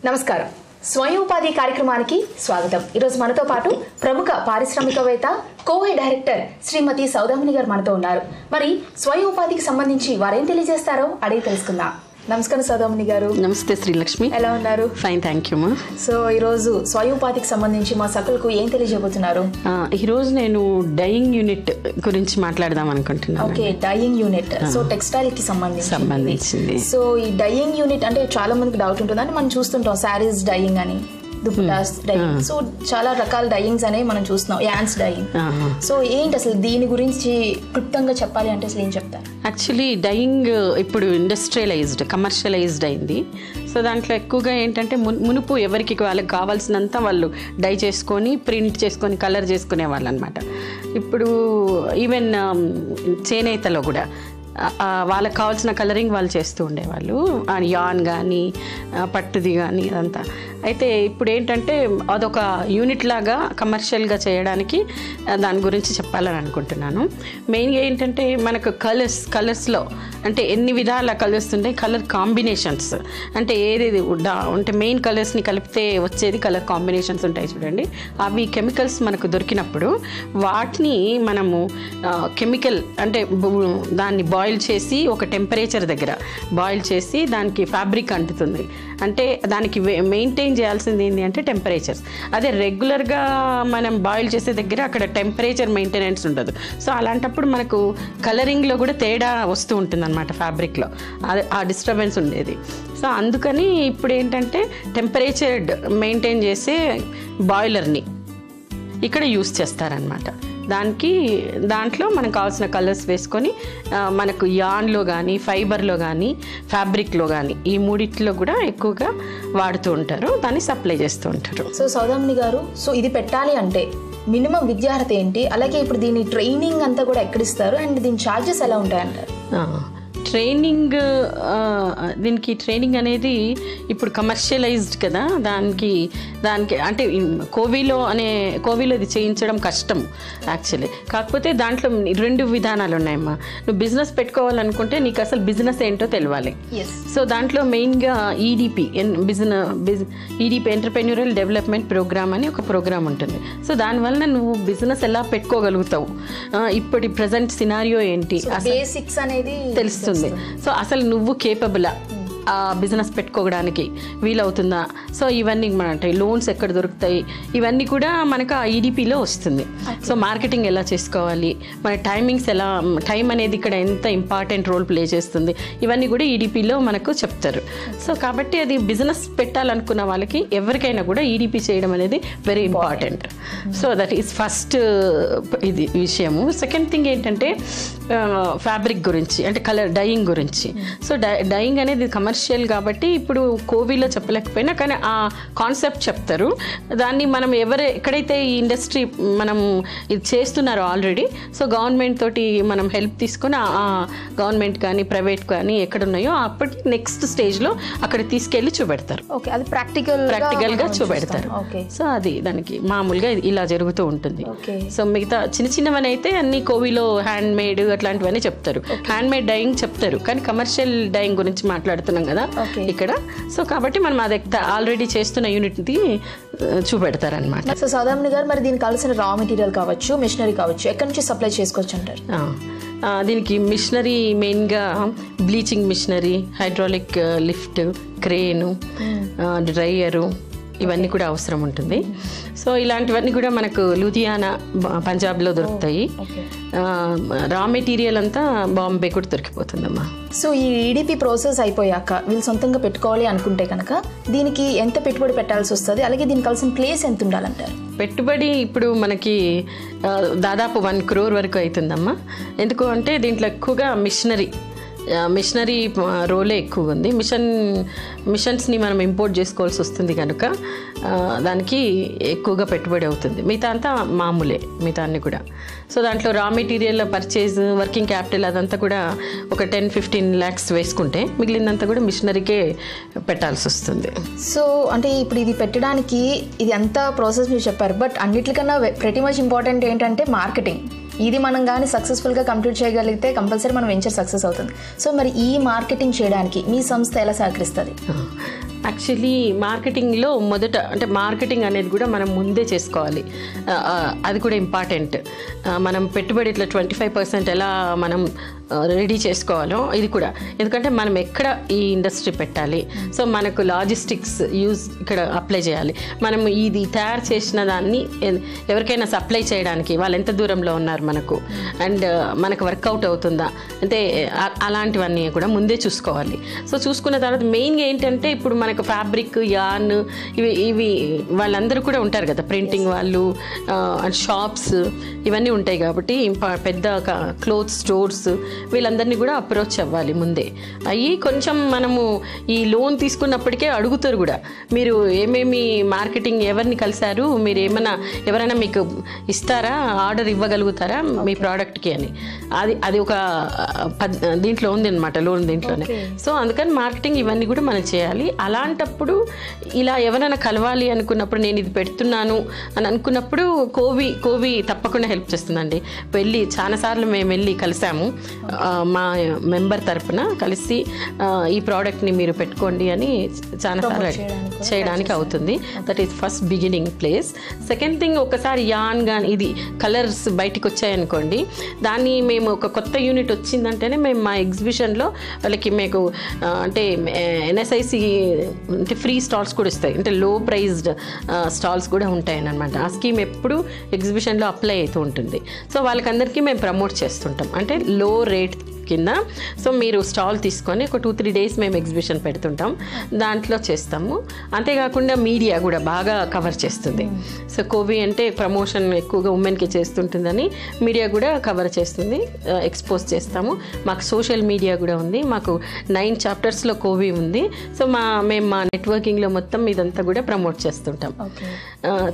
నమస్కారం. స్వయం ఉపాధి కార్యక్రమానికి స్వాగతం. ఈరోజు మనతో పాటు ప్రముఖ పారిశ్రామికవేత్త, కోవై డైరెక్టర్ శ్రీమతి సౌదామిని గారు మనతో ఉన్నారు. మరి స్వయం ఉపాధికి సంబంధించి వారేం తెలియజేస్తారో అడిగి తెలుసుకుందాం. నమస్కారం సౌదామిని గారు. నమస్తే శ్రీలక్ష్మి. ఎలా ఉన్నారు? ఫైన్, థ్యాంక్ యూ మా. సో ఈరోజు స్వయం ఉపాధికి సంబంధించి మా సకులకు ఏం తెలియజేయబోతున్నారు? ఈరోజు నేను డైయింగ్ యూనిట్ గురించి మాట్లాడదాం అనుకుంటున్నాను. Okay, dyeing unit. So textile కి సంబంధించింది. సో ఈ డైయింగ్ యూనిట్ అంటే చాలా మందికి డౌట్ ఉంటుంది. అంటే మనం చూస్తుంటాం శారీస్ డైయింగ్ అని, దుపటాస్ డైయింగ్, సో చాలా రకాల డైయింగ్స్ అనేవి మనం చూస్తున్నాం. Yawns dyeing. సో ఏంటి అసలు దీని గురించి క్లుప్తంగా చెప్పాలి అంటే అసలు ఏం చెప్తారు? యాక్చువల్లీ డైయింగ్ ఇప్పుడు ఇండస్ట్రియలైజ్డ్, కమర్షియలైజ్డ్ అయింది. సో దాంట్లో ఎక్కువగా ఏంటంటే మునుపు ఎవరికి వాళ్ళకి కావాల్సినంత వాళ్ళు డై చేసుకొని, ప్రింట్ చేసుకొని, కలర్ చేసుకునే వాళ్ళు అనమాట. ఇప్పుడు ఈవెన్ చేనేతలో కూడా వాళ్ళకి కావాల్సిన కలరింగ్ వాళ్ళు చేస్తూ ఉండేవాళ్ళు, యాన్ కానీ పట్టుది కానీ అదంతా. అయితే ఇప్పుడు ఏంటంటే అదొక యూనిట్ లాగా కమర్షియల్గా చేయడానికి దాని గురించి చెప్పాలని అనుకుంటున్నాను. మెయిన్గా ఏంటంటే మనకు కలర్స్లో అంటే ఎన్ని విధాల కలర్స్ ఉంటాయి, కలర్ కాంబినేషన్స్ అంటే ఏదేది అంటే మెయిన్ కలర్స్ని కలిపితే వచ్చేది కలర్ కాంబినేషన్స్ ఉంటాయి చూడండి. అవి కెమికల్స్ మనకు దొరికినప్పుడు వాటిని మనము కెమికల్ అంటే దాన్ని బాయిల్ చేసి ఒక టెంపరేచర్ దగ్గర బాయిల్ చేసి దానికి ఫ్యాబ్రిక్ అంటుతుంది. అంటే దానికి మెయింటైన్ చేయాల్సింది ఏంటి అంటే టెంపరేచర్. అదే రెగ్యులర్గా మనం బాయిల్ చేసే దగ్గర అక్కడ టెంపరేచర్ మెయింటెనెన్స్ ఉండదు. సో అలాంటప్పుడు మనకు కలరింగ్లో కూడా తేడా వస్తూ ఉంటుంది అనమాట, ఫ్యాబ్రిక్లో ఆ డిస్టర్బెన్స్ ఉండేది. సో అందుకని ఇప్పుడు ఏంటంటే టెంపరేచర్ మెయింటైన్ చేసే బాయిలర్ని ఇక్కడ యూస్ చేస్తారనమాట. దాంట్లో మనకు కావాల్సిన కలర్స్ వేసుకొని మనకు యాన్లో కానీ, ఫైబర్లో కానీ, ఫ్యాబ్రిక్లో కానీ ఈ మూడిట్లో కూడా ఎక్కువగా వాడుతూ ఉంటారు, దాన్ని సప్లై చేస్తూ ఉంటారు. సో సౌదామిని గారు, సో ఇది పెట్టాలి అంటే మినిమం విద్యార్హత ఏంటి, అలాగే ఇప్పుడు దీని ట్రైనింగ్ అంతా కూడా ఎక్కడిస్తారు అండ్ దీని ఛార్జెస్ ఎలా ఉంటాయంటారు? ట్రైనింగ్, దీనికి ట్రైనింగ్ అనేది ఇప్పుడు కమర్షియలైజ్డ్ కదా, దానికి అంటే కోవిలో ఇది చేయించడం కష్టం యాక్చువల్లీ. కాకపోతే దాంట్లో రెండు విధానాలు ఉన్నాయమ్మా. నువ్వు బిజినెస్ పెట్టుకోవాలనుకుంటే నీకు అసలు బిజినెస్ ఏంటో తెలియాలి. సో దాంట్లో మెయిన్గా ఈడిపి ఎంటర్‌ప్రెన్యూరియల్ డెవలప్మెంట్ ప్రోగ్రామ్ అని ఒక ప్రోగ్రామ్ ఉంటుంది. సో దానివల్ల నువ్వు బిజినెస్ ఎలా పెట్టుకోగలుగుతావు, ఇప్పటి ప్రజెంట్ సినారియో ఏంటి, బేసిక్స్ అనేది తెలుస్తుంది. సో అసలు నువ్వు కేపబులా ఆ బిజినెస్ పెట్టుకోవడానికి వీలవుతుందా, సో ఇవన్నీ మన లోన్స్ ఎక్కడ దొరుకుతాయి, ఇవన్నీ కూడా మనకు ఆ ఈడిపిలో వస్తుంది. సో మార్కెటింగ్ ఎలా చేసుకోవాలి, మన టైమింగ్స్ ఎలా, టైం అనేది ఇక్కడ ఎంత ఇంపార్టెంట్ రోల్ ప్లే చేస్తుంది, ఇవన్నీ కూడా ఈడిపిలో మనకు చెప్తారు. సో కాబట్టి అది బిజినెస్ పెట్టాలనుకున్న వాళ్ళకి ఎవరికైనా కూడా ఈడిపి చేయడం అనేది very important. So that is first ఇది విషయము. సెకండ్ థింగ్ ఏంటంటే ఫ్యాబ్రిక్ గురించి, అంటే కలర్ డైయింగ్ గురించి. సో డైయింగ్ అనేది కమర్షియల్ కాబట్టి ఇప్పుడు కోవిలో చెప్పలేకపోయినా కానీ ఆ కాన్సెప్ట్ చెప్తారు. దాన్ని మనం ఎక్కడైతే ఈ ఇండస్ట్రీ మనం ఇది చేస్తున్నారో ఆల్రెడీ, సో గవర్నమెంట్ తోటి మనం హెల్ప్ తీసుకొని ఆ గవర్నమెంట్ కానీ ప్రైవేట్ కానీ ఎక్కడున్నాయో అప్పటి నెక్స్ట్ స్టేజ్లో అక్కడ తీసుకెళ్ళి చూపెడతారు. ఓకే, అది ప్రాక్టికల్గా చూపెడతారు. సో అది దానికి మామూలుగా ఇలా జరుగుతూ ఉంటుంది. సో మిగతా చిన్నవని అయితే అన్ని కోవిలో హ్యాండ్ మేడ్ అట్లాంటివన్నీ చెప్తారు, హ్యాండ్ మేడ్ డైయింగ్ చెప్తారు, కానీ కమర్షియల్ డైయింగ్ గురించి మాట్లాడుతున్నాం కదా ఇక్కడ. సో కాబట్టి మనం అది ఆల్రెడీ చేస్తున్న యూనిట్ చూపెడతారు అనమాట. సో సౌదామిని గారు, మరి దీనికి కావాల్సిన రా మెటీరియల్ కావచ్చు, మిషనరీ కావచ్చు, ఎక్కడి నుంచి సప్లై చేసుకోవచ్చు అంటారు? దీనికి మిషనరీ మెయిన్గా bleaching machinery, hydraulic lift, crane, dryer, ఇవన్నీ కూడా అవసరం ఉంటుంది. సో ఇలాంటివన్నీ కూడా మనకు లూధియానా, పంజాబ్లో దొరుకుతాయి. రా మెటీరియల్ అంతా బాంబే కూడా దొరికిపోతుందమ్మా. సో ఈ ఈడిపి ప్రాసెస్ అయిపోయాక వీళ్ళు సొంతంగా పెట్టుకోవాలి అనుకుంటే కనుక దీనికి ఎంత పెట్టుబడి పెట్టాల్సి వస్తుంది, అలాగే దీనికి కావాల్సిన ప్లేస్ ఎంత ఉండాలంటారు? పెట్టుబడి ఇప్పుడు మనకి దాదాపు 1 crore వరకు అవుతుందమ్మా. ఎందుకు అంటే దీంట్లో ఎక్కువగా మిషనరీ రోలే ఎక్కువ ఉంది. మిషన్స్ని మనం ఇంపోర్ట్ చేసుకోవాల్సి వస్తుంది కనుక దానికి ఎక్కువగా పెట్టుబడి అవుతుంది. మిగతా అంతా మామూలే, మిగతా అన్ని కూడా. సో దాంట్లో raw material purchase, working capital అదంతా కూడా ఒక 10-15 lakhs వేసుకుంటే మిగిలినంతా కూడా మిషనరీకే పెట్టాల్సి వస్తుంది. సో అంటే ఇప్పుడు ఇది పెట్టడానికి ఇది అంతా ప్రాసెస్ మీరు చెప్పారు, బట్ అన్నిటికన్నా వెరీ మచ్ ఇంపార్టెంట్ ఏంటంటే మార్కెటింగ్. ఇది మనం కానీ సక్సెస్ఫుల్గా కంప్లీట్ చేయగలిగితే కంపల్సరీ మనం వెంచర్ సక్సెస్ అవుతుంది. సో మరి ఈ మార్కెటింగ్ చేయడానికి మీ సంస్థ ఎలా సహకరిస్తుంది? యాక్చువల్లీ మార్కెటింగ్లో మొదట అంటే మార్కెటింగ్ అనేది కూడా మనం ముందే చేసుకోవాలి. అది కూడా ఇంపార్టెంట్. మనం పెట్టుబడి ఇట్లా 25% ఎలా మనం రెడీ చేసుకోవాలో ఇది కూడా. ఎందుకంటే మనం ఎక్కడ ఈ ఇండస్ట్రీ పెట్టాలి, సో మనకు లాజిస్టిక్స్ ఇక్కడ అప్లై చేయాలి. మనం ఇది తయారు చేసిన దాన్ని ఎవరికైనా సప్లై చేయడానికి వాళ్ళు ఎంత దూరంలో ఉన్నారు మనకు, అండ్ మనకు వర్కౌట్ అవుతుందా అంటే అలాంటివన్నీ కూడా ముందే చూసుకోవాలి. సో చూసుకున్న తర్వాత మెయిన్గా ఏంటంటే ఇప్పుడు మనకు ఫ్యాబ్రిక్, యార్న్ ఇవి వాళ్ళందరూ కూడా ఉంటారు కదా, ప్రింటింగ్ వాళ్ళు, షాప్స్ ఇవన్నీ ఉంటాయి కాబట్టి పెద్ద క్లోత్ స్టోర్స్ వీళ్ళందరినీ కూడా అప్రోచ్ అవ్వాలి ముందే. అయ్యి కొంచెం మనము ఈ లోన్ తీసుకున్నప్పటికే అడుగుతారు కూడా, మీరు ఏమేమి మార్కెటింగ్ ఎవరిని కలిశారు, మీరు ఎవరైనా మీకు ఇస్తారా, ఆర్డర్ ఇవ్వగలుగుతారా మీ ప్రోడక్ట్కి అని. అది ఒక దీంట్లో ఉంది అనమాట, లోన్ దీంట్లోనే. సో అందుకని మార్కెటింగ్ ఇవన్నీ కూడా మనం చేయాలి. అలాంటప్పుడు ఇలా ఎవరైనా కలవాలి అనుకున్నప్పుడు, నేను ఇది పెడుతున్నాను అని అనుకున్నప్పుడు కోవి తప్పకుండా హెల్ప్ చేస్తుందండి. చాలాసార్లు మేము వెళ్ళి కలిసాము, మా మెంబర్ తరపున కలిసి ఈ ప్రోడక్ట్ని మీరు పెట్టుకోండి అని చాలాసార్లు చేయడానికి అవుతుంది. That is first beginning place. Second thing, ఒకసారి యాన్ కానీ ఇది కలర్స్ బయటకు వచ్చాయనుకోండి, దాన్ని మేము ఒక కొత్త యూనిట్ వచ్చిందంటేనే మేము మా ఎగ్జిబిషన్లో వాళ్ళకి మీకు అంటే ఎన్ఎస్ఐసి అంటే ఫ్రీ స్టాల్స్ కూడా ఇస్తాయి, అంటే లో ప్రైజ్డ్ స్టాల్స్ కూడా ఉంటాయన్నమాట. ఆ స్కీమ్ ఎప్పుడు ఎగ్జిబిషన్లో అప్లై అవుతూ ఉంటుంది. సో వాళ్ళకందరికీ మేము ప్రమోట్ చేస్తుంటాం, అంటే లో రేట్ కింద. సో మీరు స్టాల్ తీసుకొని ఒక 2-3 డేస్ మేము ఎగ్జిబిషన్ పెడుతుంటాం, దాంట్లో చేస్తాము. అంతేకాకుండా మీడియా కూడా బాగా కవర్ చేస్తుంది. సో కోవి అంటే ప్రమోషన్ ఎక్కువగా ఉమెన్కి చేస్తుంటుందని మీడియా కూడా కవర్ చేస్తుంది, ఎక్స్పోజ్ చేస్తాము. మాకు సోషల్ మీడియా కూడా ఉంది, మాకు 9 చాప్టర్స్లో కోవి ఉంది. సో మేము మా నెట్వర్కింగ్లో మొత్తం ఇదంతా కూడా ప్రమోట్ చేస్తుంటాం.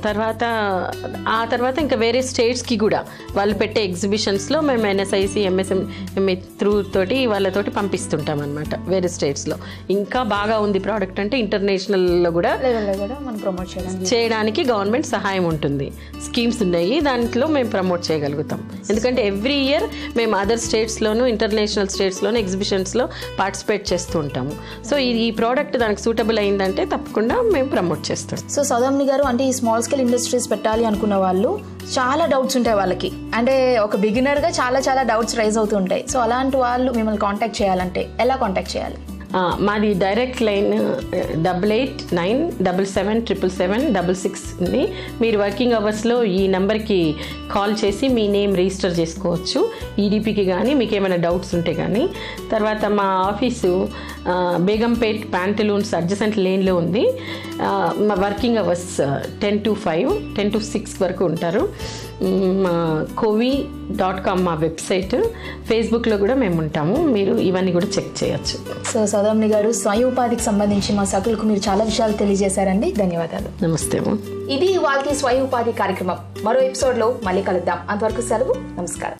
తర్వాత ఇంకా వేరే స్టేట్స్కి కూడా వాళ్ళు పెట్టే ఎగ్జిబిషన్స్లో మేము ఎన్ఎస్ఐసి ఎంఎస్ఎంఈ త్రూ తోటి వాళ్ళతోటి పంపిస్తుంటాం అనమాట వేరే స్టేట్స్లో. ఇంకా బాగా ఉంది ప్రోడక్ట్ అంటే ఇంటర్నేషనల్లో కూడా మనం ప్రమోట్ చేయడానికి గవర్నమెంట్ సహాయం ఉంటుంది, స్కీమ్స్ ఉన్నాయి, దాంట్లో మేము ప్రమోట్ చేయగలుగుతాం. ఎందుకంటే ఎవ్రీ ఇయర్ మేము అదర్ స్టేట్స్లోను ఇంటర్నేషనల్ స్టేట్స్లోను ఎగ్జిబిషన్స్లో పార్టిసిపేట్ చేస్తూ ఉంటాము. సో ఈ ప్రోడక్ట్ దానికి సూటబుల్ అయిందంటే తప్పకుండా మేము ప్రమోట్ చేస్తాం. సో సౌదామిని గారు, అంటే ఈ స్మాల్ స్కేల్ ఇండస్ట్రీస్ పెట్టాలి అనుకున్న వాళ్ళు చాలా డౌట్స్ ఉంటాయి వాళ్ళకి, అంటే ఒక బిగినర్గా చాలా డౌట్స్ రైజ్ అవుతూ ఉంటాయి. సో అలాంటి వాళ్ళు మిమ్మల్ని కాంటాక్ట్ చేయాలంటే ఎలా కాంటాక్ట్ చేయాలి? మాది డైరెక్ట్ లైన్ 8897777766 ఉంది. మీరు వర్కింగ్ అవర్స్లో ఈ నెంబర్కి కాల్ చేసి మీ నేమ్ రిజిస్టర్ చేసుకోవచ్చు, ఈడీపీకి కానీ మీకు ఏమైనా డౌట్స్ ఉంటే కానీ. తర్వాత మా ఆఫీసు బేగంపేట్ ప్యాంటలూన్స్ అడ్జసెంట్ లేన్లో ఉంది. మా వర్కింగ్ అవర్స్ 10 to 5, 10 to 6 వరకు ఉంటారు. మా covi.com మా వెబ్సైట్, ఫేస్బుక్లో కూడా మేము ఉంటాము, మీరు ఇవన్నీ కూడా చెక్ చేయొచ్చు. సో సౌదామిని గారు, స్వయం ఉపాధికి సంబంధించి మా సకులకు మీరు చాలా విషయాలు తెలియజేశారండి, ధన్యవాదాలు. నమస్తే. ఇది వాళ్ళకి స్వయం ఉపాధి కార్యక్రమం. మరో ఎపిసోడ్లో మళ్ళీ కలుద్దాం. అంతవరకు సెలవు, నమస్కారం.